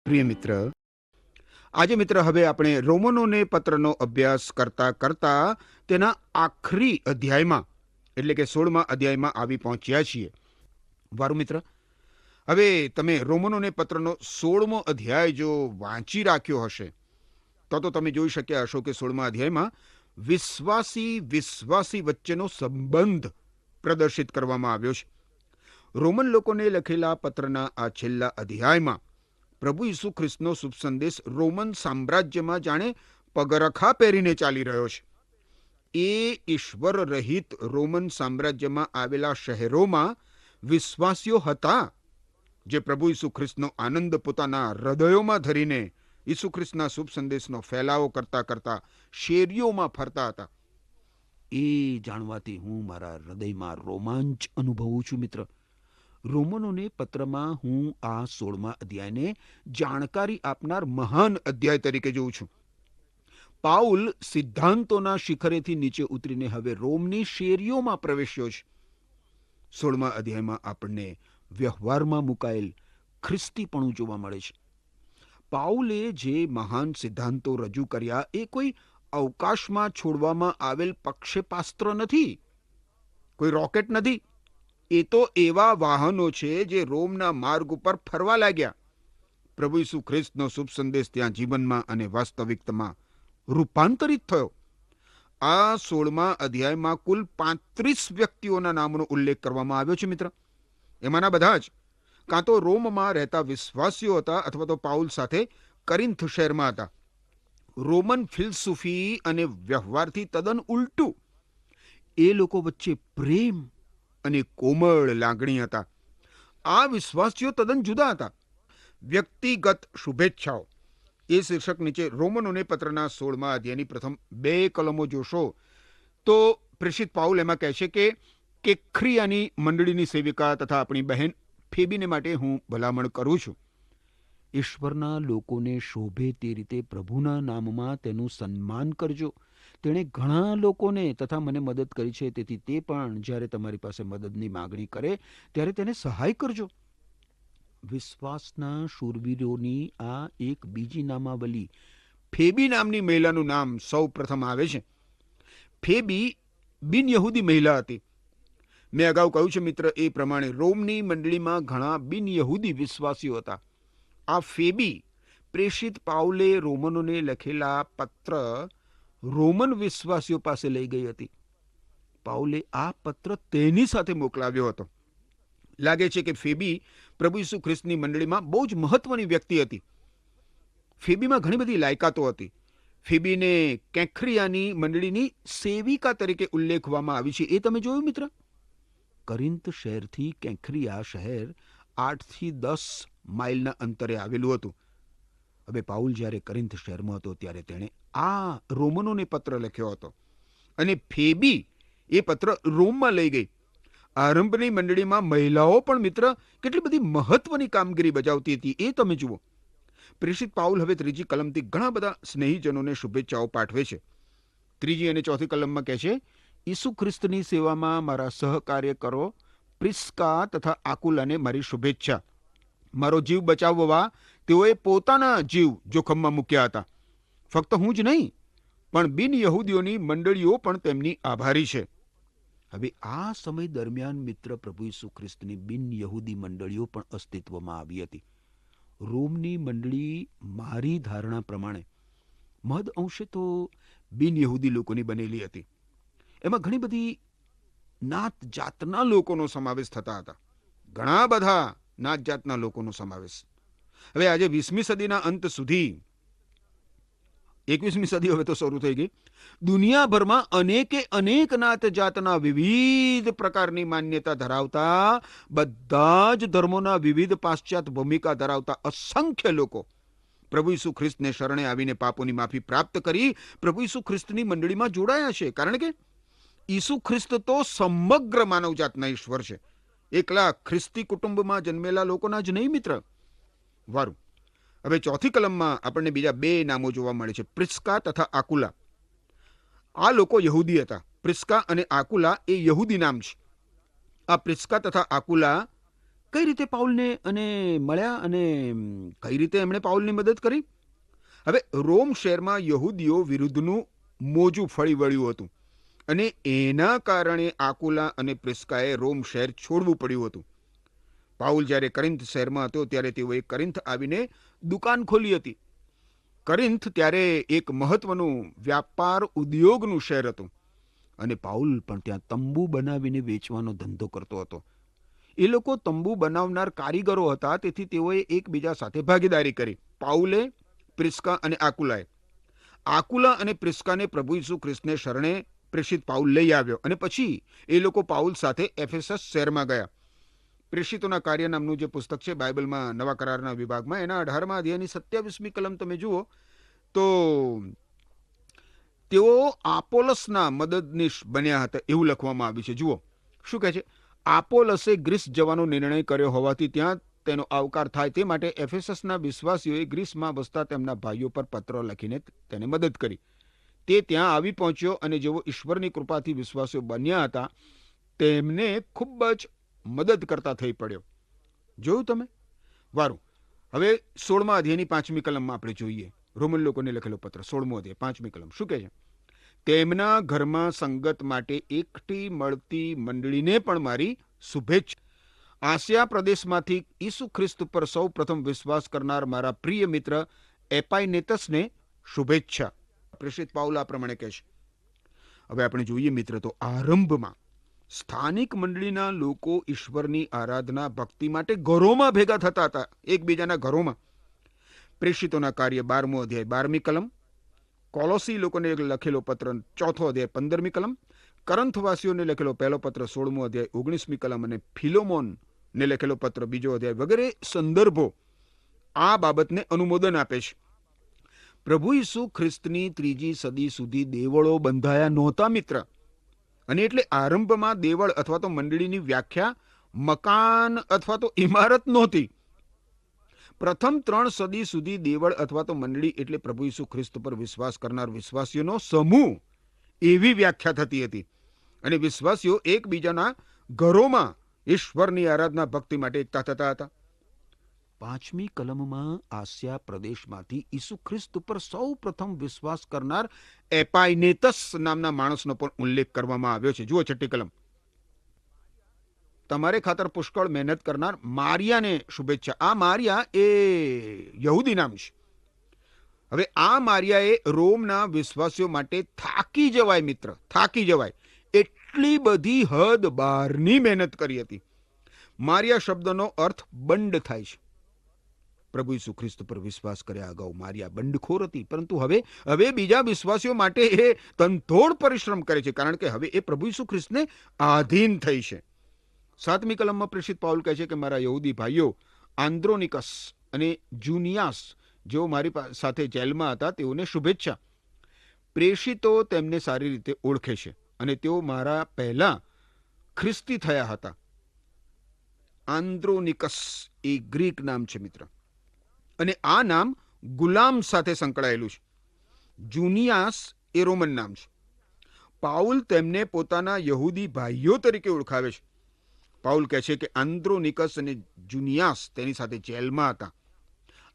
પ્રિય મિત્ર, આજે મિત્ર હવે આપણે રોમનોને પત્રનો અભ્યાસ કરતા કરતા તેના આખરી અધ્યાયમાં એટલે કે 16મા અધ્યાયમાં આવી પહોંચ્યા છીએ. વારું મિત્ર, હવે તમે રોમનોને પત્રનો 16મો અધ્યાય જો વાંચી રાખ્યો હશે તો તમે જોઈ શક્યા હશો કે 16મા અધ્યાયમાં વિશ્વાસી વચ્ચેનો સંબંધ પ્રદર્શિત કરવામાં આવ્યો છે. રોમન લોકોને લખેલા પત્રના આ છેલ્લા અધ્યાયમાં પ્રભુ ઈસુ ખ્રિસ્તનો શુભ સંદેશ રોમન સામ્રાજ્યમાં જાણે પગરખા પહેરીને ચાલી રહ્યો છે. એ ઈશ્વર રહિત રોમન સામ્રાજ્યમાં આવેલા શહેરોમાં વિશ્વાસીઓ હતા જે પ્રભુ ઈસુ ખ્રિસ્તનો આનંદ પોતાના હૃદયોમાં ધરીને ઈસુ ખ્રિસ્તના શુભ સંદેશનો ફેલાવો કરતા કરતા શેરીઓમાં ફરતા હતા. એ જાણવાથી હું મારા હૃદયમાં રોમાંચ અનુભવું છું મિત્ર. રોમનોને પત્રમાં હું આ 16મા અધ્યાયને જાણકારી આપનાર મહાન અધ્યાય તરીકે જોઉં છું. પાઉલ સિદ્ધાંતોના શિખરેથી નીચે ઉતરીને હવે રોમની શેરીઓમાં પ્રવેશ્યો છે. 16મા અધ્યાયમાં આપણને વ્યવહારમાં મુકાયેલ ખ્રિસ્તીપણું જોવા મળે છે. પાઉલે જે મહાન સિદ્ધાંતો રજૂ કર્યા એ કોઈ અવકાશમાં છોડવામાં આવેલ પ્રક્ષેપાસ્ત્ર નથી, કોઈ રોકેટ નથી. એ તો એવા વાહનો છે જે રોમના માર્ગ ઉપર ફરવા લાગ્યા. પ્રભુ ઈસુ ખ્રિસ્તનો શુભ સંદેશ ત્યાં જીવનમાં અને વાસ્તવિકતામાં રૂપાંતરિત થયો. આ 16મા અધ્યાયમાં કુલ 35 વ્યક્તિઓના નામનો ઉલ્લેખ કરવામાં આવ્યો છે મિત્ર. એમાંના બધા જ કાં તો રોમમાં રહેતા વિશ્વાસીઓ હતા અથવા તો પાઉલ સાથે કરિન્થ શહેરમાં હતા. રોમન ફિલસૂફી અને વ્યવહારથી તદ્દન ઉલટું. એ લોકો વચ્ચે પ્રેમ અને કોમળ લાગણી હતા. આ વિશ્વાસીઓ તદ્દન જુદા હતા. વ્યક્તિગત શુભેચ્છાઓ એ શીર્ષક નીચે રોમનોને પત્રના 16મા અધ્યાયની પ્રથમ 2 કલમો જોશો તો પ્રેષિત પાઉલ એમાં કહે છે કે કેંખ્રિયાની મંડળીની સેવિકા તથા આપણી બહેન ફેબીને માટે હું ભલામણ કરું છું. ઈશ્વરના લોકોને શોભે તે રીતે પ્રભુના નામમાં તેનું સન્માન કરજો. તેણે ઘણા લોકોને તથા મને મદદ કરી છે, તેથી તે પણ જ્યારે તમારી પાસે મદદની માગણી કરે ત્યારે તેને સહાય કરજો. વિશ્વાસના શૂરવીરોની આ એક બીજી નામાવલી ફેબી નામની મહિલાનું નામ સૌ પ્રથમ આવે છે. ફેબી બિન યહૂદી મહિલા હતી. મેં અગાઉ કહ્યું છે મિત્ર એ પ્રમાણે રોમની મંડળીમાં ઘણા બિન યહૂદી વિશ્વાસીઓ હતા. આ ફેબી પ્રેષિત પાઉલે રોમનોને લખેલા પત્ર રોમન વિશ્વાસીઓ પાસે લઈ ગઈ હતી. પાઉલે આ પત્ર તેની સાથે મોકલાવ્યો હતો. લાગે છે કે ફેબી પ્રભુ ઈસુ ખ્રિસ્તની મંડળીમાં બહુ જ મહત્વની વ્યક્તિ હતી. ફેબીમાં ઘણી બધી લાયકાતો હતી. ફેબીને કેંખ્રિયાની મંડળીની સેવિકા તરીકે ઉલ્લેખવામાં આવી છે. એ તમે જોયું મિત્ર? કરિન્થ શહેરથી કેંખ્રિયા શહેર 8 થી 10 માઇલના અંતરે આવેલું હતું. હવે પાઉલ જ્યારે કરિન્થ શહેરમાં હતો ત્યારે તેણે આ રોમનોને પત્ર લખ્યો હતો અને ફેબી એ પત્ર રોમમાં લઈ ગઈ. આરંભની મંડળીમાં મહિલાઓ પણ મિત્ર કેટલી બધી મહત્વની કામગીરી બજાવતી હતી એ તમે જુઓ. પ્રેષિત પાઉલ હવે 3જી કલમથી ઘણા બધા સ્નેહીજનોને શુભેચ્છાઓ પાઠવે છે. 3જી અને 4થી કલમમાં કહે છે, ઈસુ ખ્રિસ્તની સેવામાં મારા સહકાર્યકરો પ્રિસ્કા તથા આકુલાને મારી શુભેચ્છા. મારો જીવ બચાવવા તેઓએ પોતાના જીવ જોખમમાં મૂક્યા હતા. ફક્ત હું જ નહીં પણ બિન યહૂદીઓની મંડળીઓ પણ તેમની આભારી છે. હવે આ સમય દરમિયાન મિત્ર પ્રભુ ઈસુ ખ્રિસ્તની બિન યહૂદી મંડળીઓ પણ અસ્તિત્વમાં આવી હતી. રોમની મંડળી મારી ધારણા પ્રમાણે મહદ અંશે તો બિન યહૂદી લોકોની બનેલી હતી. એમાં ઘણી બધી નાત જાતના લોકોનો સમાવેશ થતા હતા. ઘણા બધા નાત જાતના લોકોનો સમાવેશ. હવે આજે 20મી સદીના અંત સુધી 21મી સદી હવે તો શરૂ થઈ ગઈ. દુનિયાભરમાં અનેક નાત જાતના વિવિધ પ્રકારની માન્યતા ધરાવતા બધા જ ધર્મોના વિવિધ પાશ્ચાત્ય ભૂમિકા ધરાવતા અસંખ્ય લોકો પ્રભુ ઈસુ ખ્રિસ્તને શરણે આવીને પાપોની માફી પ્રાપ્ત કરી પ્રભુ ઈસુ ખ્રિસ્તની મંડળીમાં જોડાયા છે. કારણ કે ઈસુ ખ્રિસ્ત તો સમગ્ર માનવજાતના ઈશ્વર છે. એકલા ખ્રિસ્તી કુટુંબમાં જન્મેલા લોકોના જ નહીં મિત્ર. વારું, હવે 4થી કલમમાં આપણને બીજા 2 નામો જોવા મળે છે, પ્રિસ્કા તથા આકુલા. આ લોકો યહૂદી હતા. પ્રિસ્કા અને આકુલા એ યહૂદી નામ છે. આ પ્રિસ્કા તથા આકુલા કઈ રીતે પાઉલને અને મળ્યા અને કઈ રીતે એમણે પાઉલની મદદ કરી? હવે રોમ શહેરમાં યહૂદીઓ વિરુદ્ધનું મોજું ફળી વળ્યું હતું અને એના કારણે આકુલા અને પ્રિસ્કાએ રોમ શહેર છોડવું પડ્યું હતું. પાઉલ જ્યારે કરિન્થ શહેરમાં હતો ત્યારે તેઓએ કરિન્થ આવીને દુકાન ખોલી હતી. કરિન્થ ત્યારે એક મહત્વનું વ્યાપાર ઉદ્યોગનું શહેર હતું અને પાઉલ પણ ત્યાં તંબુ બનાવીને વેચવાનો ધંધો કરતો હતો. એ લોકો તંબુ બનાવનાર કારીગરો હતા, તેથી તેઓએ એકબીજા સાથે ભાગીદારી કરી. પાઉલે, પ્રિસ્કા અને આકુલાએ. આકુલા અને પ્રિસ્કાને પ્રભુ ઈસુ ખ્રિસ્તને શરણે પ્રેષિત પાઉલ લઈ આવ્યો અને પછી એ લોકો પાઉલ સાથે એફેસસ શહેરમાં ગયા. પ્રેષિતોના કાર્ય નામનું જે પુસ્તક છે બાઇબલમાં નવા કરારના વિભાગમાં, એના 18મા અધ્યાયની 27મી કલમ તમે જુઓ તો તેઓ આપોલસના મદદનીશ બન્યા હતા એવું લખવામાં આવ્યું છે. જુઓ શું કહે છે, આપોલસે ગ્રીસ જવાનો નિર્ણય કર્યો હોવાથી ત્યાં તેનો આવકાર થાય તે માટે એફેસસના વિશ્વાસીઓએ ગ્રીસમાં વસતા તેમના ભાઈઓ પર પત્રો લખીને તેને મદદ કરી. તે ત્યાં આવી પહોંચ્યો અને જેઓ ઈશ્વરની કૃપાથી વિશ્વાસીઓ બન્યા હતા તેમને ખૂબ જ મદદ કરતા થઈ પડ્યો. જોયું તમે? વારું. હવે 16મા અધ્યાયની 5મી કલમમાં આપણે જોઈએ. રોમન લોકોને લખેલો પત્ર 16મો અધ્યાય 5મી કલમ શું કહે છે? તેમના ઘરમાં સંગત માટે એકઠી મળતી મંડળીને પણ મારી શુભેચ્છા. આસિયા પ્રદેશમાંથી ઈસુ ખ્રિસ્ત પર સૌ પ્રથમ વિશ્વાસ કરનાર મારા પ્રિય મિત્ર એપાઇનેતસને શુભેચ્છા. પ્રેષિત પાઉલ આ પ્રમાણે કહે છે. હવે આપણે જોઈએ મિત્ર, તો આરંભમાં સ્થાનિક મંડળીના લોકો ઈશ્વરની આરાધના ભક્તિ માટે ઘરોમાં ભેગા થતા હતા, એકબીજાના ઘરોમાં. પ્રેષિતોના કાર્ય 12મો અધ્યાય 12મી કલમ, કોલોસી લોકોને લખેલો પત્ર 4થો અધ્યાય 15મી કલમ, કરંથવાસીઓને લખેલો પહેલો પત્ર 16મો અધ્યાય 19મી કલમ અને ફિલોમોનને લખેલો પત્ર 2જો અધ્યાય વગેરે સંદર્ભો આ બાબતને અનુમોદન આપે છે. પ્રભુ ઈસુ ખ્રિસ્તની 3જી સદી સુધી દેવળો બંધાયા નહોતા મિત્ર, અને એટલે આરંભમાં દેવળ અથવા તો મંડળીની વ્યાખ્યા મકાન અથવા તો ઇમારત નહોતી. પ્રથમ 3 સદી સુધી દેવળ અથવા તો મંડળી એટલે પ્રભુ ઈસુ ખ્રિસ્ત પર વિશ્વાસ કરનાર વિશ્વાસીઓનો સમૂહ એવી વ્યાખ્યા થતી હતી અને વિશ્વાસીઓ એકબીજાના ઘરોમાં ઈશ્વરની આરાધના ભક્તિ માટે એકઠા થતા હતા. 5મી કલમમાં આસિયા પ્રદેશમાંથી ઈસુ ખ્રિસ્ત પર સૌ પ્રથમ વિશ્વાસ કરનાર એપાઇનેતસ નામના માણસનો પણ ઉલ્લેખ કરવામાં આવ્યો છે. જુઓ 6ઠ્ઠી કલમ, તમારે ખાતર પુષ્કળ મહેનત કરનાર મારિયાને શુભેચ્છા. આ મારિયા એ યહૂદી નામ છે. હવે આ મારિયાએ રોમના વિશ્વાસીઓ માટે થાકી જવાય મિત્ર, થાકી જવાય એટલી બધી હદ બહારની મહેનત કરી હતી. મારિયા શબ્દનો અર્થ બંડ થાય છે. પ્રભુ ઈસુ ખ્રિસ્ત પર વિશ્વાસ કર્યા અગાઉ મારિયા બંડખોર હતી, પરંતુ હવે બીજા વિશ્વાસીઓ માટે એ તનતોડ પરિશ્રમ કરે છે, કારણ કે હવે એ પ્રભુ ઈસુ ખ્રિસ્તને આધીન થઈ છે. 7મી કલમમાં પ્રેષિત પાઉલ કહે છે કે મારા યહૂદી ભાઈઓ આંદ્રોનિકસ અને જુનિયાસ જેઓ મારી સાથે જેલમાં હતા તેઓને શુભેચ્છા. પ્રેષિતો તેમને સારી રીતે ઓળખે છે અને તેઓ મારા પહેલા ખ્રિસ્તી થયા હતા. આંદ્રોનિકસ એ ગ્રીક નામ છે મિત્ર, અને આ નામ ગુલામ સાથે સંકળાયેલું છે. જુનિયાસ એ રોમન નામ છે. પાઉલ તેમને પોતાના યહૂદી ભાઈઓ તરીકે ઓળખાવે છે. પાઉલ કહે છે કે આંદ્રોનિકસ અને જુનિયાસ તેની સાથે જેલમાં હતા.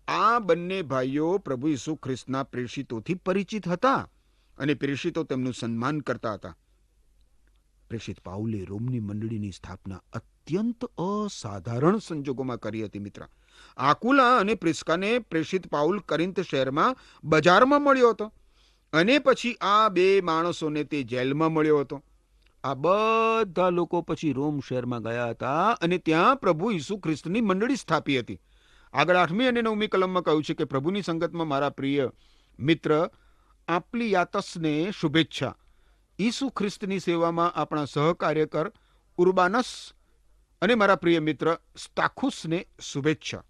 આ બંને ભાઈઓ પ્રભુ ઈસુ ખ્રિસ્તના પ્રેષિતોથી પરિચિત હતા અને પ્રેષિતો તેમનું સન્માન કરતા હતા. પ્રેષિત પાઉલે રોમની મંડળીની સ્થાપના અત્યંત અસાધારણ સંજોગોમાં કરી હતી મિત્ર. આકુલા અને પ્રિસ્કાને પ્રેષિત પાઉલ કરિન્થ શહેરમાં બજારમાં મળ્યો હતો અને પછી આ 2 માણસોને તે જેલમાં મળ્યો હતો. આ બધા લોકો પછી રોમ શહેરમાં ગયા હતા અને ત્યાં પ્રભુ ઈસુ ખ્રિસ્તની મંડળી સ્થાપી હતી. આગળ 8મી અને 9મી કલમમાં કહ્યું છે કે પ્રભુની સંગતમાં મારા પ્રિય મિત્ર આપ્લિયાતસને શુભેચ્છા. ઈસુ ખ્રિસ્તની સેવામાં આપણા સહકાર્યકર ઉર્બાનસ અને મારા પ્રિય મિત્ર સ્તાખુસને શુભેચ્છા.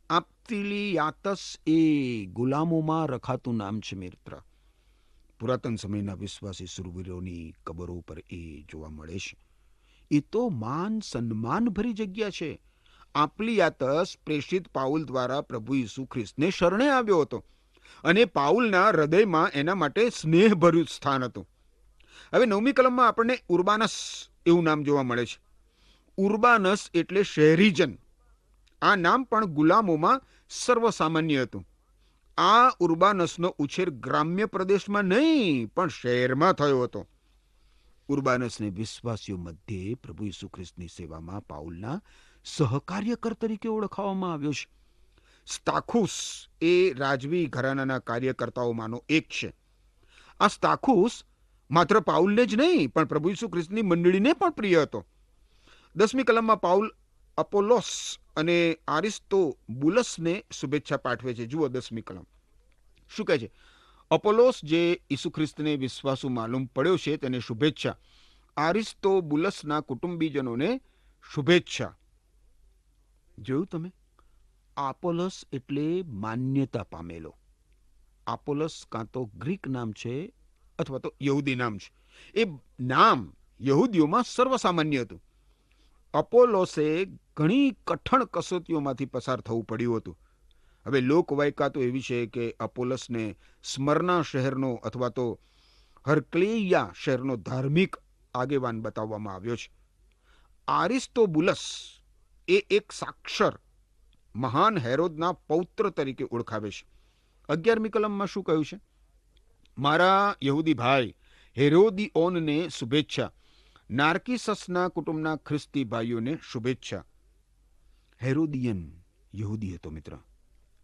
આપ્લિયાતસ એ ગુલામોમાં રખાતું નામ છે મિત્ર. પુરાતન સમયના વિશ્વાસી સુરવીરોની કબરો પર એ જોવા મળે છે. એ તો માન સન્માન ભરી જગ્યા છે. આપ્લિયાતસ પ્રેષિત પાઉલ દ્વારા પ્રભુ ઈસુ ખ્રિસ્તને શરણે આવ્યો હતો અને પાઉલના હૃદયમાં એના માટે સ્નેહભર્યું સ્થાન હતું. હવે 9મી કલમમાં આપણને ઉર્બાનસ એવું નામ જોવા મળે છે. ઉર્બાનસ એટલે શહેરીજન. આ નામ પણ ગુલામોમાં સર્વસામાન્ય હતું. આ ઉર્બાનસનો ઉછેર ગ્રામ્ય પ્રદેશમાં નહીં પણ શહેરમાં થયો હતો. ઉર્બાનસને વિશ્વાસીઓ મધ્યે પ્રભુ ઈસુ ખ્રિસ્તની સેવામાં પાઉલના સહકાર્યકર તરીકે ઓળખાવવામાં આવ્યો છે. સ્તાખુસ એ રાજવી ઘરાનાના કાર્યકર્તાઓમાંનો એક છે. આ સ્તાખુસ માત્ર પાઉલને જ નહીં પણ પ્રભુ ઈસુ ખ્રિસ્તની મંડળીને પણ પ્રિય હતો. 10મી કલમમાં પાઉલ અપોલોસ અને આરિસ્તોબુલસને શુભેચ્છા પાઠવે છે. જુઓ 10મી કલમ શું કહે છે. અપોલોસ જે ઈસુ ખ્રિસ્તને વિશ્વાસુ માલુમ પડ્યો છે તેને શુભેચ્છા. આરિસ્તોબુલસના કુટુંબીજનોને શુભેચ્છા. જોયું તમે? આપોલોસ એટલે માન્યતા પામેલો. આપોલોસ કાં તો ગ્રીક નામ છે અથવા તો યહૂદી નામ છે. એ નામ યહૂદીઓમાં સર્વસામાન્ય હતું. અપોલોસે ઘણી કઠણ કસોટીઓમાંથી પસાર થવું પડ્યું હતું. હવે લોકવાયકા તો એવી છે કે અપોલોસને સ્મરના શહેરનો અથવા તો હરક્લેયા શહેરનો ધાર્મિક આગેવાન બતાવવામાં આવ્યો છે. આરિસ્તોબુલસ એ એક સાક્ષર મહાન હેરોદના પૌત્ર તરીકે ઓળખાવે છે. 11મી કલમમાં શું કહ્યું છે? મારા યહૂદી ભાઈ હેરોદિઓનને શુભેચ્છા. નાર્કિસસના કુટુંબના ખ્રિસ્તી ભાઈઓને શુભેચ્છા. હેરોદિયન યહૂદી હતો મિત્ર.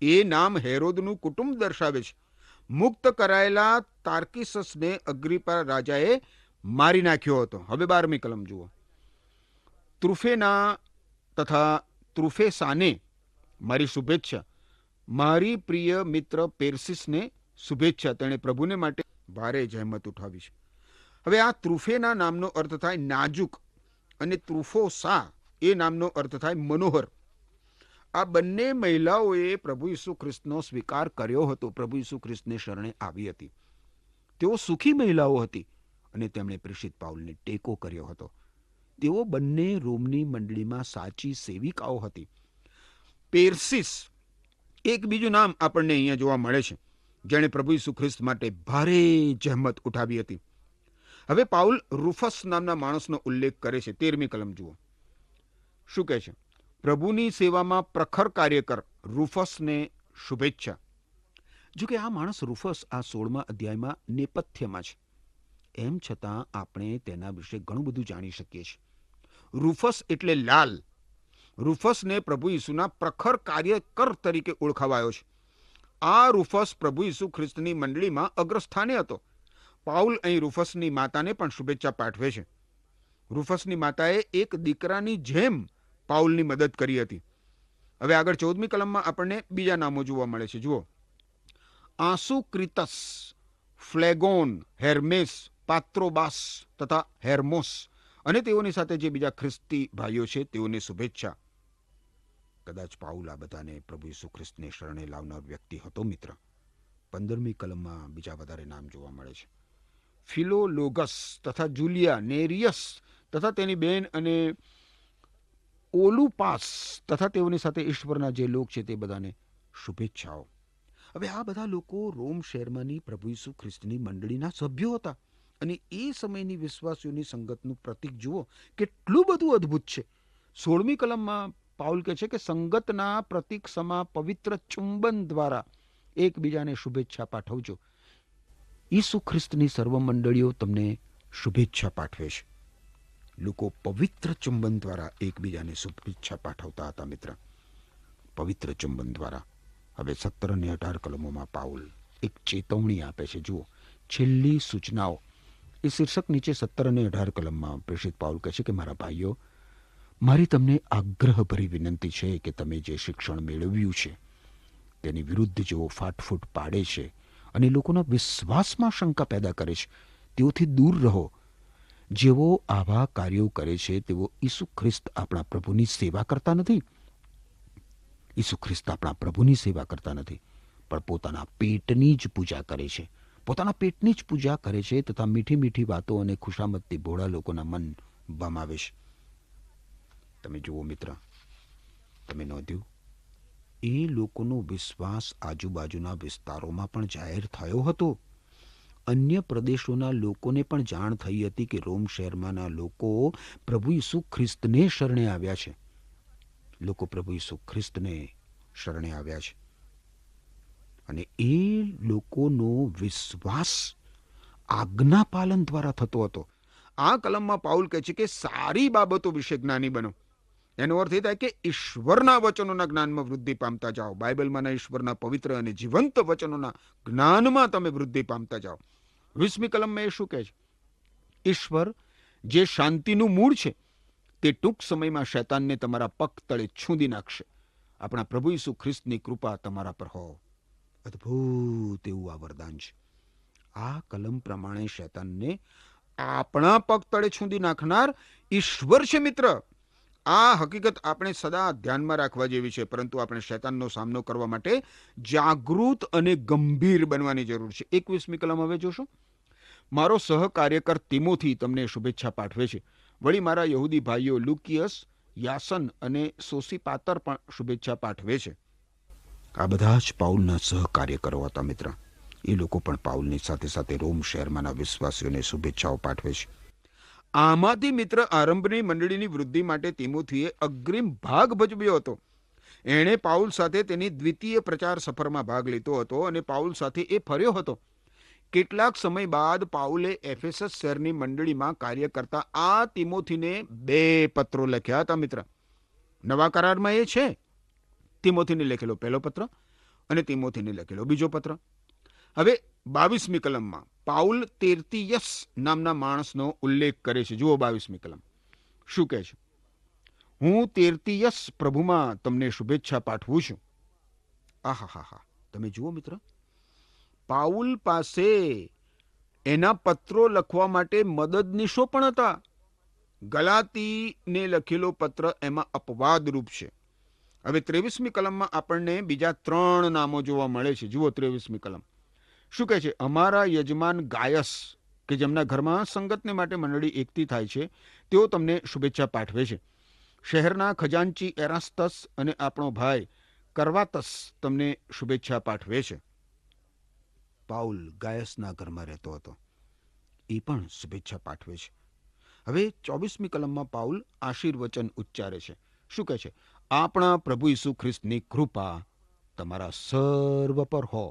એ નામ હેરોદનું કુટુંબ દર્શાવે છે. મુક્ત કરાયેલા તાર્કિસસને અગ્રિપા રાજાએ મારી નાખ્યો હતો. હવે 12મી કલમ જુઓ. ત્રુફેના તથા ત્રુફેસાને મારી શુભેચ્છા. મારી પ્રિય મિત્ર પેર્સિસને શુભેચ્છા. તેણે પ્રભુને માટે ભારે જહેમત ઉઠાવી છે. હવે આ ત્રુફેના નામનો અર્થ થાય નાજુક અને ત્રુફોસા એ નામનો અર્થ થાય મનોહર. આ બંને મહિલાઓએ પ્રભુ ઈસુ ખ્રિસ્તનો સ્વીકાર કર્યો હતો. પ્રભુ ઈસુ ખ્રિસ્તને શરણે આવી હતી. તેઓ સુખી મહિલાઓ હતી અને તેમણે પ્રેષિત પાઉલને ટેકો કર્યો હતો. તેઓ બંને રોમની મંડળીમાં સાચી સેવિકાઓ હતી. પેર્સિસ એક બીજું નામ આપણને અહીંયા જોવા મળે છે, જેણે પ્રભુ ઈસુ ખ્રિસ્ત માટે ભારે જહેમત ઉઠાવી હતી. હવે પાઉલ રૂફસ નામના માણસનો ઉલ્લેખ કરે છે. 13મી કલમ જુઓ શું કહે છે. પ્રભુની સેવામાં પ્રખર કાર્યકર રૂફસને શુભેચ્છા. જો કે આ માણસ રૂફસ આ 16મા અધ્યાયમાં નેપથ્યમાં છે. એમ છતાં આપણે તેના વિશે ઘણું બધું જાણી શકીએ છીએ. રૂફસ એટલે લાલ. રૂફસને પ્રભુ ઈસુના પ્રખર કાર્યકર તરીકે ઓળખાવાયો છે. આ રૂફસ પ્રભુ ઈસુ ખ્રિસ્તની મંડળીમાં અગ્રસ્થાને હતો. પાઉલ અહીં રૂફસની માતાને પણ શુભેચ્છા પાઠવે છે. રૂફસની માતાએ એક દીકરાની જેમ પાઉલની મદદ કરી હતી. હવે આગળ 14મી કલમમાં આપણને બીજા નામો જોવા મળે છે. જુઓ. આસુક્રિતસ, ફ્લેગોન, હેર્મેસ, પાત્રોબાસ તથા હેર્મોસ અને તેઓની સાથે જે બીજા ખ્રિસ્તી ભાઈઓ છે તેઓને શુભેચ્છા. કદાચ પાઉલ આ બધાને પ્રભુ ઈસુ ખ્રિસ્તને શરણે લાવનાર વ્યક્તિ હતો મિત્ર. 15મી કલમમાં બીજા વધારે નામ જોવા મળે છે. ફિલોલોગસ તથા જુલિયા, નેરિયસ તથા તેની બેન અને ઓલુપાસ તથા તેઓની સાથે ઈશ્વરના જે લોક છે તે બધાને શુભેચ્છાઓ. હવે આ બધા લોકો રોમ શહેરમાંની પ્રભુ ઈસુ ખ્રિસ્તની મંડળીના સભ્યો હતા અને એ સમયની વિશ્વાસીઓની સંગતનું પ્રતીક જુઓ કેટલું બધું અદ્ભુત છે. 16મી કલમમાં પાઉલ કહે છે કે સંગતના પ્રતીક સમા પવિત્ર ચુંબન દ્વારા એકબીજાને શુભેચ્છા પાઠવજો. ઈસુ ખ્રિસ્તની સર્વ મંડળીઓ તમને શુભેચ્છા પાઠવે છે. લોકો પવિત્ર ચુંબન દ્વારા એકબીજાને શુભેચ્છા પાઠવતા હતા મિત્ર. પવિત્ર ચુંબન દ્વારા. હવે 17 અને 18 કલમોમાં પાઉલ એક ચેતવણી આપે છે. જુઓ. છેલ્લી સૂચનાઓ એ શીર્ષક નીચે 17 અને 18 કલમમાં પ્રેષિત પાઉલ કહે છે કે મારા ભાઈઓ, મારી તમને આગ્રહભરી વિનંતી છે કે તમે જે શિક્ષણ મેળવ્યું છે તેની વિરુદ્ધ જેઓ ફાટફૂટ પાડે છે અને લોકોના વિશ્વાસમાં શંકા પેદા કરે છે તેઓથી દૂર રહો. જેઓ આવા કાર્યો કરે છે તેઓ ઈસુ ખ્રિસ્ત આપણા પ્રભુની સેવા કરતા નથી. ઈસુ ખ્રિસ્ત આપણા પ્રભુની સેવા કરતા નથી, પણ પોતાના પેટની જ પૂજા કરે છે. પોતાના પેટની જ પૂજા કરે છે તથા મીઠી મીઠી વાતો અને ખુશામતથી ભોળા લોકોના મન બમાવે છે. તમે જુઓ મિત્ર, તમે નોંધ્યું એ લોકોનો વિશ્વાસ આજુબાજુના વિસ્તારોમાં પણ જાહેર થયો હતો અન્ય પ્રદેશોના લોકોને પણ જાણ થઈ હતી કે રોમ શહેરમાંના લોકો પ્રભુ ઈસુ ખ્રિસ્તને શરણે આવ્યા છે. લોકો પ્રભુ ઈસુ ખ્રિસ્તને શરણે આવ્યા છે અને એ લોકોનો વિશ્વાસ આજ્ઞા પાલન દ્વારા થતો હતો. આ કલમમાં પાઉલ કહે છે કે સારી બાબતો વિશે જ્ઞાની બનો. એનો અર્થ એ થાય કે ઈશ્વરના વચનોના જ્ઞાનમાં વૃદ્ધિ પામતા જાઓ. બાઇબલમાંના ઈશ્વરના પવિત્ર અને જીવંત વચનોના જ્ઞાનમાં તમે વૃદ્ધિ પામતા જાઓ. 20મી કલમમાં એ શું કહે છે? ઈશ્વર જે શાંતિનું મૂળ છે તે ટૂંક સમયમાં શૈતાનને તમારા પગ તળે છૂંદી નાખશે. આપણા પ્રભુ ઈસુ ખ્રિસ્તની કૃપા તમારા પર હો. અદ્ભુત એવું આ વરદાન છે. આ કલમ પ્રમાણે શૈતાનને આપણા પગ તળે છૂંદી નાખનાર ઈશ્વર છે મિત્ર. આ હકીકત આપણે સદા ધ્યાનમાં રાખવા જેવી છે, પરંતુ આપણે શૈતાનનો સામનો કરવા માટે જાગૃત અને ગંભીર બનવાની જરૂર છે. 21મી કલમ હવે જોશો. મારો સહકાર્યકર તિમોથી તમને શુભેચ્છા પાઠવે છે. વળી મારા યહૂદી ભાઈઓ લુકિયસ, યાસન અને સોસીપાતર પણ શુભેચ્છા પાઠવે છે. આ બધા જ પાઉલના સહકાર્યકરો હતા મિત્ર. એ લોકો પણ પાઉલની સાથે સાથે રોમ શહેરમાંના વિશ્વાસીઓને શુભેચ્છાઓ પાઠવે છે. આમાંથી મિત્ર આરંભની મંડળીની વૃદ્ધિ માટે તિમોથીએ અગ્રિમ ભાગ ભજવ્યો હતો. એણે પાઉલ સાથે તેની દ્વિતીય પ્રચાર સફરમાં ભાગ લીધો હતો અને પાઉલ સાથે એ ફર્યો હતો. કેટલાક સમય બાદ પાઉલે એફેસસ શહેરની મંડળીમાં કાર્ય કરતા આ તિમોથીને 2 પત્રો લખ્યા હતા મિત્ર. નવા કરારમાં એ છે તિમોથીને લખેલો પહેલો પત્ર અને તિમોથીને લખેલો બીજો પત્ર. હવે 22મી કલમમાં પાઉલ તેર્તિયસ નામના માણસનો ઉલ્લેખ કરે છે. જુઓ 22મી કલમ શું કહે છે? હું તેર્તિયસ પ્રભુમાં તમને શુભેચ્છા પાઠવું છું. આહાહા, તમે જુઓ મિત્ર, પાઉલ પાસે એના પત્રો લખવા માટે મદદનીશો પણ હતા. ગલાતીને લખેલો પત્ર એમાં અપવાદરૂપ છે. હવે 23મી કલમમાં આપણને બીજા 3 નામો જોવા મળે છે. જુઓ 23મી કલમ શું કહે છે? અમારા યજમાન ગાયસ, કે જેમના ઘરમાં સંગતને માટે મંડળી એકઠી થાય છે, તેઓ તમને શુભેચ્છા પાઠવે છે. શહેરના ખજાનચી એરાસ્તસ અને આપણો ભાઈ કરવાતસ તમને શુભેચ્છા પાઠવે છે. પાઉલ ગાયસના ઘરમાં રહેતો હતો. એ પણ શુભેચ્છા પાઠવે છે. હવે 24મી કલમમાં પાઉલ આશીર્વચન ઉચ્ચારે છે. શું કહે છે? આપણા પ્રભુ ઈસુ ખ્રિસ્તની કૃપા તમારા સર્વ પર હો.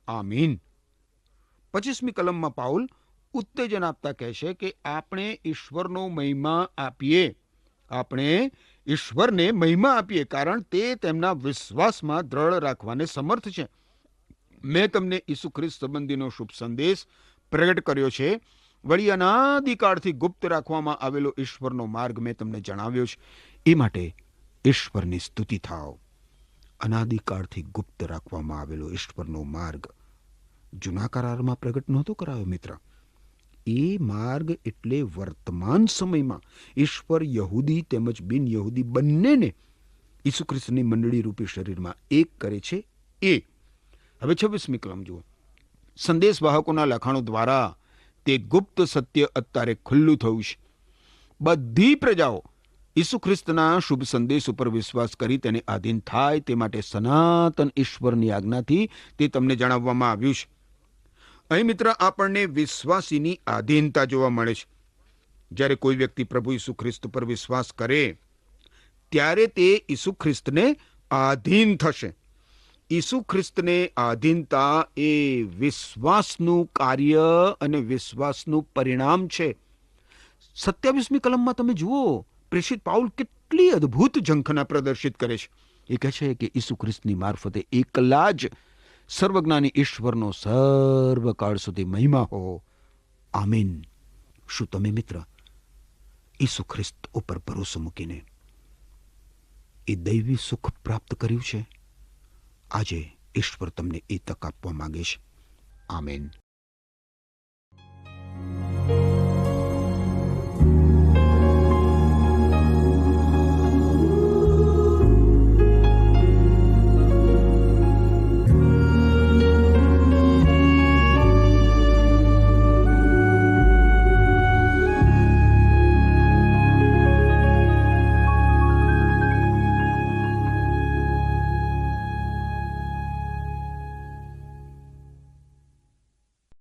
આમીન. 25મી કલમમાં પાઉલ ઉત્તેજન આપતા કહે છે કે આપણે ઈશ્વરનો મહિમા આપીએ. આપણે ઈશ્વરને મહિમા આપીએ કારણ તે તેમના વિશ્વાસમાં દ્રઢ રાખવાને સમર્થ છે. મેં તમને ઈસુ ખ્રિસ્ત સંબંધીનો શુભ સંદેશ પ્રગટ કર્યો છે. વળી અનાદિકાળથી ગુપ્ત રાખવામાં આવેલો ઈશ્વરનો માર્ગ મેં તમને જણાવ્યો છે. એ માટે ઈશ્વરની સ્તુતિ થાવ. અનાદિકાળથી ગુપ્ત રાખવામાં આવેલો ઈશ્વરનો માર્ગ જૂના કરારમાં પ્રગટ નહોતો કરાયો મિત્ર. એ માર્ગ એટલે વર્તમાન સમયમાં ઈશ્વર યહૂદી તેમજ બિન યહૂદી બંનેને ઈસુ ખ્રિસ્તની મંડળી રૂપી શરીરમાં એક કરે છે એ. હવે 26મી કલમ જુઓ. સંદેશવાહકોના લખાણો દ્વારા તે ગુપ્ત સત્ય અત્યારે ખુલ્લું થયું છે. બધી પ્રજાઓ ઈસુ ખ્રિસ્તના શુભ સંદેશ ઉપર વિશ્વાસ કરી તેને આધીન થાય તે માટે સનાતન ઈશ્વરની આજ્ઞાથી તે તમને જણાવવામાં આવ્યું છે. અહીં મિત્ર આપણને વિશ્વાસીની આધીનતા જોવા મળે છે. જ્યારે કોઈ વ્યક્તિ પ્રભુ ઈસુ ખ્રિસ્ત પર વિશ્વાસ કરે ત્યારે તે ઈસુ ખ્રિસ્તને આધીન થશે. ઈસુ ખ્રિસ્તને આધીનતા એ વિશ્વાસનું કાર્ય અને વિશ્વાસનું પરિણામ છે. 27મી કલમમાં તમે જુઓ પ્રેષિત પાઉલ કેટલી અદ્ભુત ઝંખના પ્રદર્શિત કરે છે. એ કહે છે કે ઈસુ ખ્રિસ્તની મારફતે એકલા જ સર્વજ્ઞાની ઈશ્વરનો સર્વકાળ સુધી મહિમા હો. આમીન. શું તમે મિત્ર ઈસુ ખ્રિસ્ત ઉપર ભરોસો મૂકીને એ દૈવી સુખ પ્રાપ્ત કર્યું છે? આજે ઈશ્વર તમને એ તક આપવા માંગે છે. આમીન.